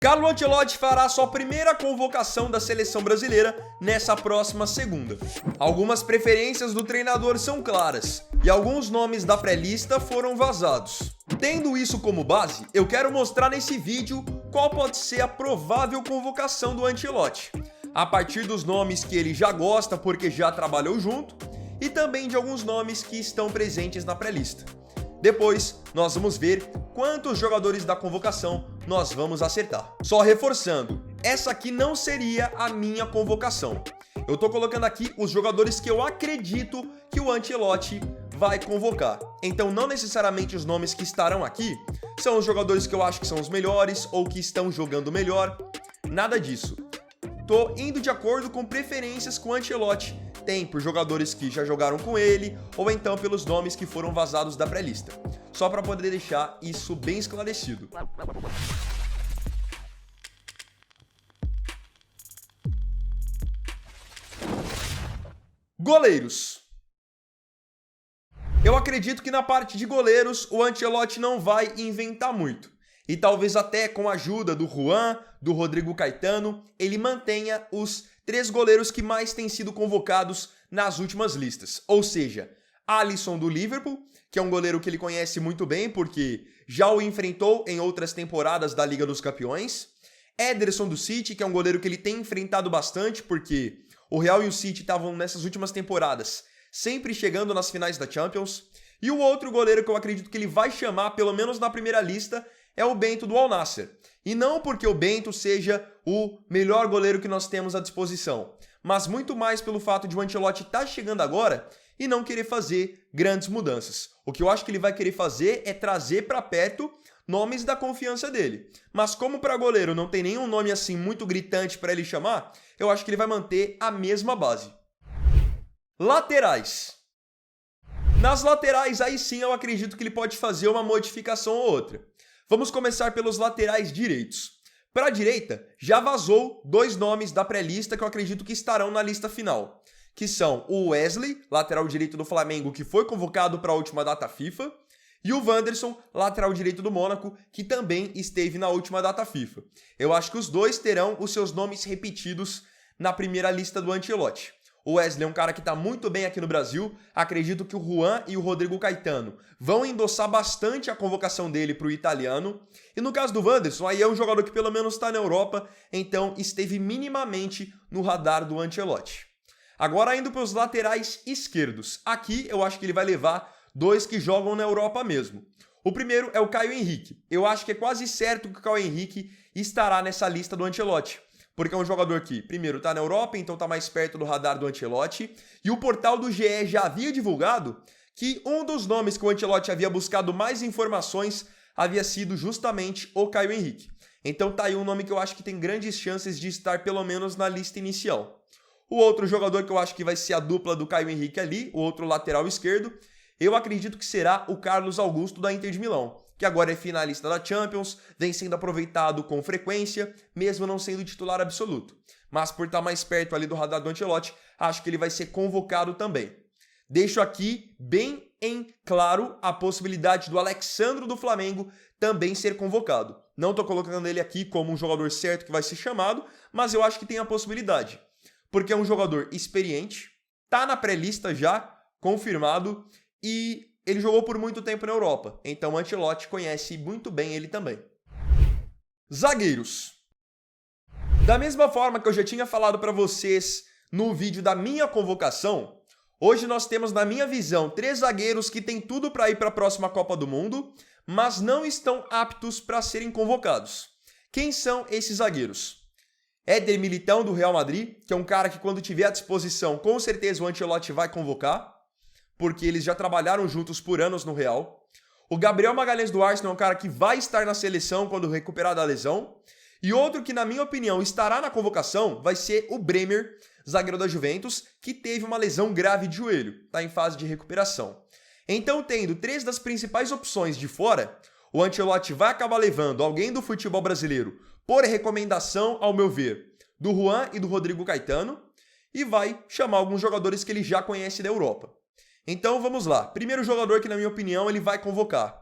Carlo Ancelotti fará sua primeira convocação da seleção brasileira nessa próxima segunda. Algumas preferências do treinador são claras e alguns nomes da pré-lista foram vazados. Tendo isso como base, eu quero mostrar nesse vídeo qual pode ser a provável convocação do Ancelotti, a partir dos nomes que ele já gosta porque já trabalhou junto e também de alguns nomes que estão presentes na pré-lista. Depois, nós vamos ver quantos jogadores da convocação nós vamos acertar. Só reforçando, essa aqui não seria a minha convocação. Eu tô colocando aqui os jogadores que eu acredito que o Ancelotti vai convocar. Então, não necessariamente os nomes que estarão aqui são os jogadores que eu acho que são os melhores ou que estão jogando melhor. Nada disso. Tô indo de acordo com preferências que o Ancelotti tem por jogadores que já jogaram com ele ou então pelos nomes que foram vazados da pré-lista. Só para poder deixar isso bem esclarecido. Goleiros. Eu acredito que na parte de goleiros o Ancelotti não vai inventar muito. E talvez até com a ajuda do Juan, do Rodrigo Caetano, ele mantenha os 3 goleiros que mais têm sido convocados nas últimas listas. Ou seja, Alisson do Liverpool, que é um goleiro que ele conhece muito bem porque já o enfrentou em outras temporadas da Liga dos Campeões. Ederson do City, que é um goleiro que ele tem enfrentado bastante porque o Real e o City estavam nessas últimas temporadas sempre chegando nas finais da Champions. E o outro goleiro que eu acredito que ele vai chamar, pelo menos na primeira lista, é o Bento do Al Nassr. E não porque o Bento seja o melhor goleiro que nós temos à disposição, mas muito mais pelo fato de o Ancelotti estar chegando agora e não querer fazer grandes mudanças. O que eu acho que ele vai querer fazer é trazer para perto nomes da confiança dele. Mas como para goleiro não tem nenhum nome assim muito gritante para ele chamar, eu acho que ele vai manter a mesma base. Laterais. Nas laterais, aí sim eu acredito que ele pode fazer uma modificação ou outra. Vamos começar pelos laterais direitos. Para a direita, já vazou 2 nomes da pré-lista que eu acredito que estarão na lista final, que são o Wesley, lateral direito do Flamengo, que foi convocado para a última data FIFA, e o Wanderson, lateral direito do Mônaco, que também esteve na última data FIFA. Eu acho que os dois terão os seus nomes repetidos na primeira lista do Ancelotti. O Wesley é um cara que está muito bem aqui no Brasil. Acredito que o Juan e o Rodrigo Caetano vão endossar bastante a convocação dele para o italiano. E no caso do Wanderson, aí é um jogador que pelo menos está na Europa, então esteve minimamente no radar do Ancelotti. Agora indo para os laterais esquerdos. Aqui eu acho que ele vai levar 2 que jogam na Europa mesmo. O primeiro é o Caio Henrique. Eu acho que é quase certo que o Caio Henrique estará nessa lista do Ancelotti, porque é um jogador que, primeiro, está na Europa, então está mais perto do radar do Ancelotti, e o portal do GE já havia divulgado que um dos nomes que o Ancelotti havia buscado mais informações havia sido justamente o Caio Henrique. Então tá aí um nome que eu acho que tem grandes chances de estar pelo menos na lista inicial. O outro jogador que eu acho que vai ser a dupla do Caio Henrique ali, o outro lateral esquerdo, eu acredito que será o Carlos Augusto da Inter de Milão, que agora é finalista da Champions, vem sendo aproveitado com frequência, mesmo não sendo titular absoluto. Mas por estar mais perto ali do radar do Ancelotti, acho que ele vai ser convocado também. Deixo aqui bem em claro a possibilidade do Alex Sandro do Flamengo também ser convocado. Não estou colocando ele aqui como um jogador certo que vai ser chamado, mas eu acho que tem a possibilidade. Porque é um jogador experiente, está na pré-lista já, confirmado, e ele jogou por muito tempo na Europa, então o Ancelotti conhece muito bem ele também. Zagueiros. Da mesma forma que eu já tinha falado para vocês no vídeo da minha convocação, hoje nós temos, na minha visão, 3 zagueiros que têm tudo para ir para a próxima Copa do Mundo, mas não estão aptos para serem convocados. Quem são esses zagueiros? Éder Militão, do Real Madrid, que é um cara que quando tiver à disposição, com certeza o Ancelotti vai convocar, porque eles já trabalharam juntos por anos no Real. O Gabriel Magalhães do Arsenal é um cara que vai estar na seleção quando recuperar da lesão. E outro que, na minha opinião, estará na convocação vai ser o Bremer, zagueiro da Juventus, que teve uma lesão grave de joelho, está em fase de recuperação. Então, tendo 3 das principais opções de fora, o Ancelotti vai acabar levando alguém do futebol brasileiro, por recomendação, ao meu ver, do Juan e do Rodrigo Caetano, e vai chamar alguns jogadores que ele já conhece da Europa. Então vamos lá. Primeiro jogador que, na minha opinião, ele vai convocar.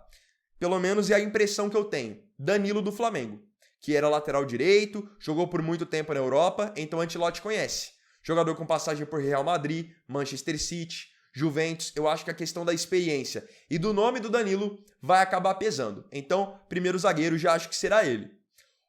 Pelo menos é a impressão que eu tenho. Danilo do Flamengo, que era lateral direito, jogou por muito tempo na Europa, então Ancelotti conhece. Jogador com passagem por Real Madrid, Manchester City, Juventus, eu acho que a questão da experiência e do nome do Danilo vai acabar pesando. Então, primeiro zagueiro, já acho que será ele.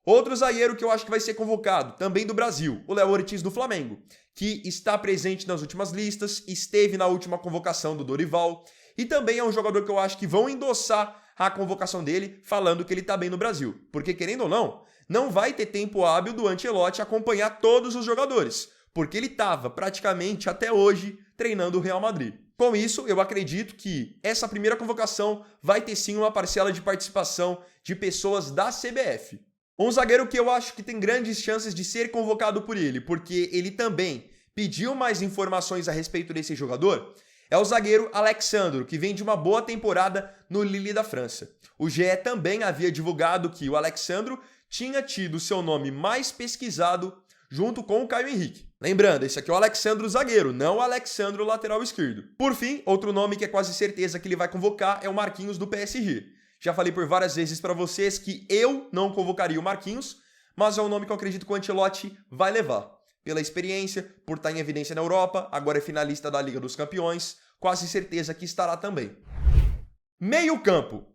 Outro zagueiro que eu acho que vai ser convocado, também do Brasil, o Léo Ortiz do Flamengo, que está presente nas últimas listas, esteve na última convocação do Dorival, e também é um jogador que eu acho que vão endossar a convocação dele, falando que ele está bem no Brasil. Porque, querendo ou não, não vai ter tempo hábil do Ancelotti acompanhar todos os jogadores, porque ele estava praticamente até hoje treinando o Real Madrid. Com isso, eu acredito que essa primeira convocação vai ter sim uma parcela de participação de pessoas da CBF. Um zagueiro que eu acho que tem grandes chances de ser convocado por ele, porque ele também pediu mais informações a respeito desse jogador, é o zagueiro Alex Sandro, que vem de uma boa temporada no Lille da França. O GE também havia divulgado que o Alex Sandro tinha tido seu nome mais pesquisado junto com o Caio Henrique. Lembrando, esse aqui é o Alex Sandro zagueiro, não o Alex Sandro lateral esquerdo. Por fim, outro nome que é quase certeza que ele vai convocar é o Marquinhos do PSG. Já falei por várias vezes para vocês que eu não convocaria o Marquinhos, mas é um nome que eu acredito que o Ancelotti vai levar. Pela experiência, por estar em evidência na Europa, agora é finalista da Liga dos Campeões, quase certeza que estará também. Meio-campo.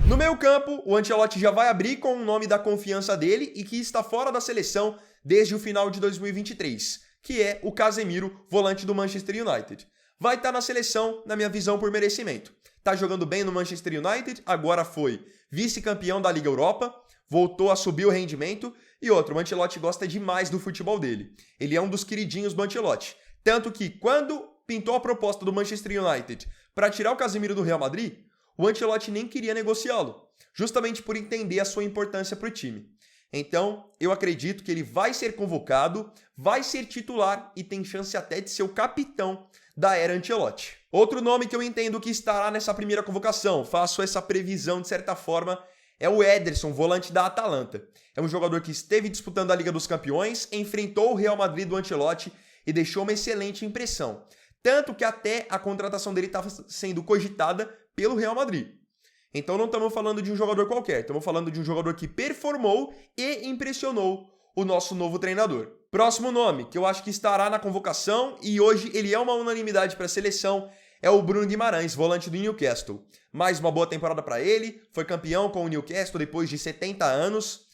No meio-campo, o Ancelotti já vai abrir com o nome da confiança dele e que está fora da seleção desde o final de 2023, que é o Casemiro, volante do Manchester United. Vai estar na seleção, na minha visão, por merecimento. Tá jogando bem no Manchester United, agora foi vice-campeão da Liga Europa, voltou a subir o rendimento. E outro, o Ancelotti gosta demais do futebol dele. Ele é um dos queridinhos do Ancelotti. Tanto que quando pintou a proposta do Manchester United para tirar o Casemiro do Real Madrid, o Ancelotti nem queria negociá-lo, justamente por entender a sua importância para o time. Então, eu acredito que ele vai ser convocado, vai ser titular e tem chance até de ser o capitão da era Ancelotti. Outro nome que eu entendo que estará nessa primeira convocação, faço essa previsão de certa forma, é o Ederson, volante da Atalanta. É um jogador que esteve disputando a Liga dos Campeões, enfrentou o Real Madrid do Ancelotti e deixou uma excelente impressão. Tanto que até a contratação dele estava sendo cogitada pelo Real Madrid. Então não estamos falando de um jogador qualquer, estamos falando de um jogador que performou e impressionou o nosso novo treinador. Próximo nome, que eu acho que estará na convocação e hoje ele é uma unanimidade para a seleção, é o Bruno Guimarães, volante do Newcastle. Mais uma boa temporada para ele, foi campeão com o Newcastle depois de 70 anos.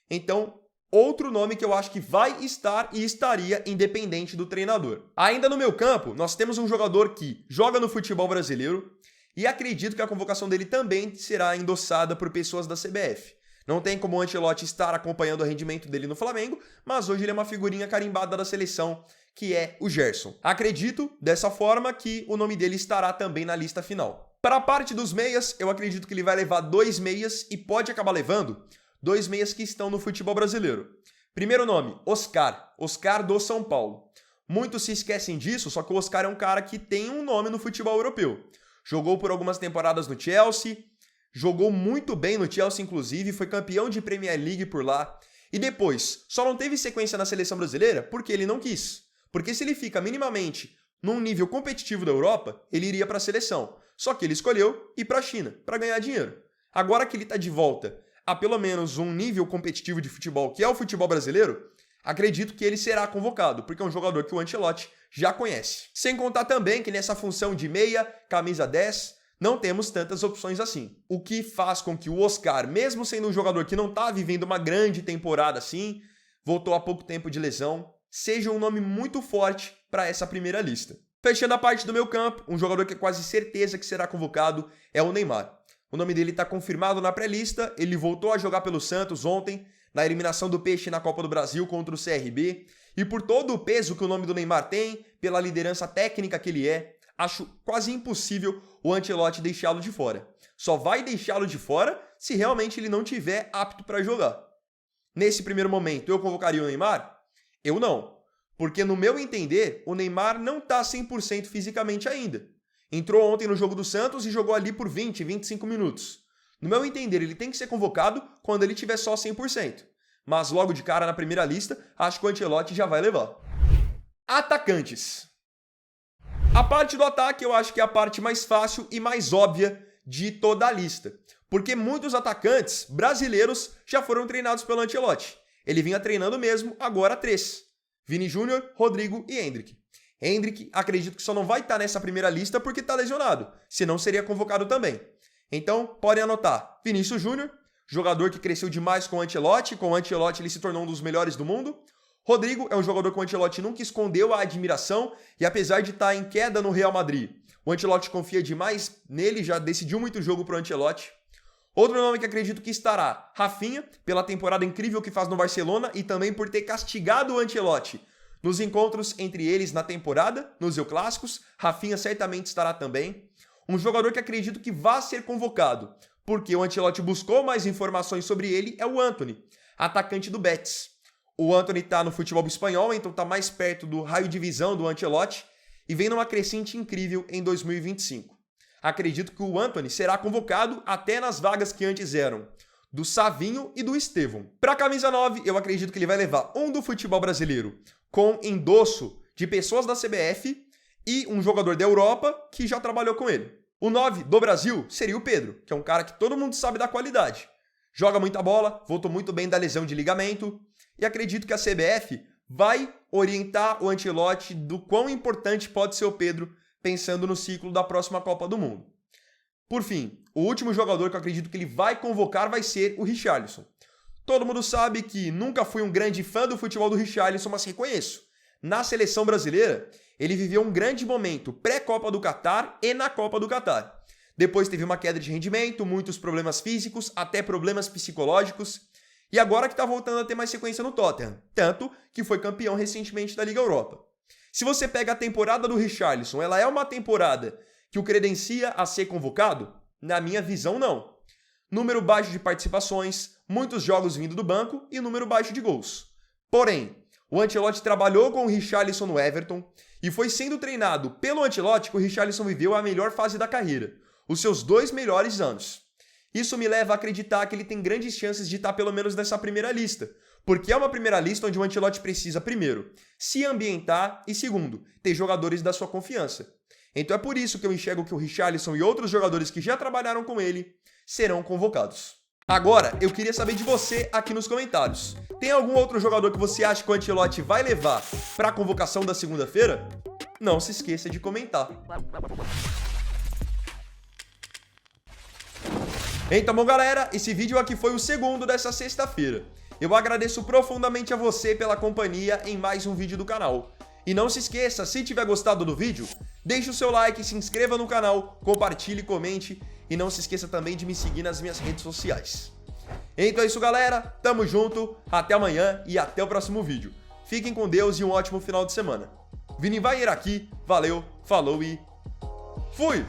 Então, outro nome que eu acho que vai estar e estaria independente do treinador. Ainda no meu campo, nós temos um jogador que joga no futebol brasileiro e acredito que a convocação dele também será endossada por pessoas da CBF. Não tem como o Ancelotti estar acompanhando o rendimento dele no Flamengo, mas hoje ele é uma figurinha carimbada da seleção, que é o Gerson. Acredito, dessa forma, que o nome dele estará também na lista final. Para a parte dos meias, eu acredito que ele vai levar 2 meias e pode acabar levando 2 meias que estão no futebol brasileiro. Primeiro nome, Oscar. Oscar do São Paulo. Muitos se esquecem disso, só que o Oscar é um cara que tem um nome no futebol europeu. Jogou por algumas temporadas no Chelsea, jogou muito bem no Chelsea, inclusive, foi campeão de Premier League por lá. E depois, só não teve sequência na seleção brasileira porque ele não quis. Porque se ele fica minimamente num nível competitivo da Europa, ele iria para a seleção. Só que ele escolheu ir para a China, para ganhar dinheiro. Agora que ele está de volta a pelo menos um nível competitivo de futebol, que é o futebol brasileiro, acredito que ele será convocado, porque é um jogador que o Ancelotti já conhece. Sem contar também que nessa função de meia, camisa 10, não temos tantas opções assim. O que faz com que o Oscar, mesmo sendo um jogador que não está vivendo uma grande temporada assim, voltou há pouco tempo de lesão, seja um nome muito forte para essa primeira lista. Fechando a parte do meu campo, um jogador que é quase certeza que será convocado é o Neymar. O nome dele está confirmado na pré-lista, ele voltou a jogar pelo Santos ontem, na eliminação do Peixe na Copa do Brasil contra o CRB, e por todo o peso que o nome do Neymar tem, pela liderança técnica que ele é, acho quase impossível o Ancelotti deixá-lo de fora. Só vai deixá-lo de fora se realmente ele não tiver apto para jogar. Nesse primeiro momento, eu convocaria o Neymar? Eu não. Porque no meu entender, o Neymar não está 100% fisicamente ainda. Entrou ontem no jogo do Santos e jogou ali por 20, 25 minutos. No meu entender, ele tem que ser convocado quando ele tiver só 100%. Mas logo de cara na primeira lista, acho que o Ancelotti já vai levar. Atacantes. A parte do ataque eu acho que é a parte mais fácil e mais óbvia de toda a lista. porque muitos atacantes brasileiros já foram treinados pelo Ancelotti. Ele vinha treinando mesmo, agora 3. Vini Júnior, Rodrigo e Endrick. Endrick, acredito que só não vai estar nessa primeira lista porque está lesionado, senão seria convocado também. Então, podem anotar. Vinícius Júnior, jogador que cresceu demais com o Ancelotti ele se tornou um dos melhores do mundo. Rodrigo é um jogador que o Ancelotti nunca escondeu a admiração e apesar de estar em queda no Real Madrid, o Ancelotti confia demais nele, já decidiu muito jogo para o Ancelotti. Outro nome que acredito que estará, Rafinha, pela temporada incrível que faz no Barcelona e também por ter castigado o Ancelotti nos encontros entre eles na temporada, nos Clássicos. Rafinha certamente estará também. Um jogador que acredito que vai ser convocado, porque o Ancelotti buscou mais informações sobre ele, é o Antony, atacante do Betis. O Antony está no futebol espanhol, então está mais perto do raio de visão do Ancelotti e vem numa crescente incrível em 2025. Acredito que o Antony será convocado até nas vagas que antes eram do Savinho e do Estevão. Para a camisa 9, eu acredito que ele vai levar um do futebol brasileiro com endosso de pessoas da CBF e um jogador da Europa que já trabalhou com ele. O 9 do Brasil seria o Pedro, que é um cara que todo mundo sabe da qualidade. Joga muita bola, voltou muito bem da lesão de ligamento e acredito que a CBF vai orientar o Ancelotti do quão importante pode ser o Pedro pensando no ciclo da próxima Copa do Mundo. Por fim, o último jogador que eu acredito que ele vai convocar vai ser o Richarlison. Todo mundo sabe que nunca fui um grande fã do futebol do Richarlison, mas reconheço. Na seleção brasileira, ele viveu um grande momento pré-Copa do Catar e na Copa do Catar. Depois teve uma queda de rendimento, muitos problemas físicos, até problemas psicológicos. E agora que está voltando a ter mais sequência no Tottenham. Tanto que foi campeão recentemente da Liga Europa. Se você pega a temporada do Richarlison, ela é uma temporada que o credencia a ser convocado? Na minha visão, não. Número baixo de participações, muitos jogos vindo do banco e número baixo de gols. Porém, o Ancelotti trabalhou com o Richarlison no Everton e foi sendo treinado pelo Ancelotti que o Richarlison viveu a melhor fase da carreira, os seus 2 melhores anos. Isso me leva a acreditar que ele tem grandes chances de estar pelo menos nessa primeira lista, porque é uma primeira lista onde o Ancelotti precisa, primeiro, se ambientar e, segundo, ter jogadores da sua confiança. Então é por isso que eu enxergo que o Richarlison e outros jogadores que já trabalharam com ele serão convocados. Agora, eu queria saber de você aqui nos comentários. Tem algum outro jogador que você acha que o Ancelotti vai levar para a convocação da segunda-feira? Não se esqueça de comentar. Então, bom galera, esse vídeo aqui foi o segundo dessa sexta-feira. Eu agradeço profundamente a você pela companhia em mais um vídeo do canal. E não se esqueça, se tiver gostado do vídeo, deixe o seu like, se inscreva no canal, compartilhe, comente e não se esqueça também de me seguir nas minhas redes sociais. Então é isso galera, tamo junto, até amanhã e até o próximo vídeo. Fiquem com Deus e um ótimo final de semana. Vini vai ir aqui, valeu, falou e fui!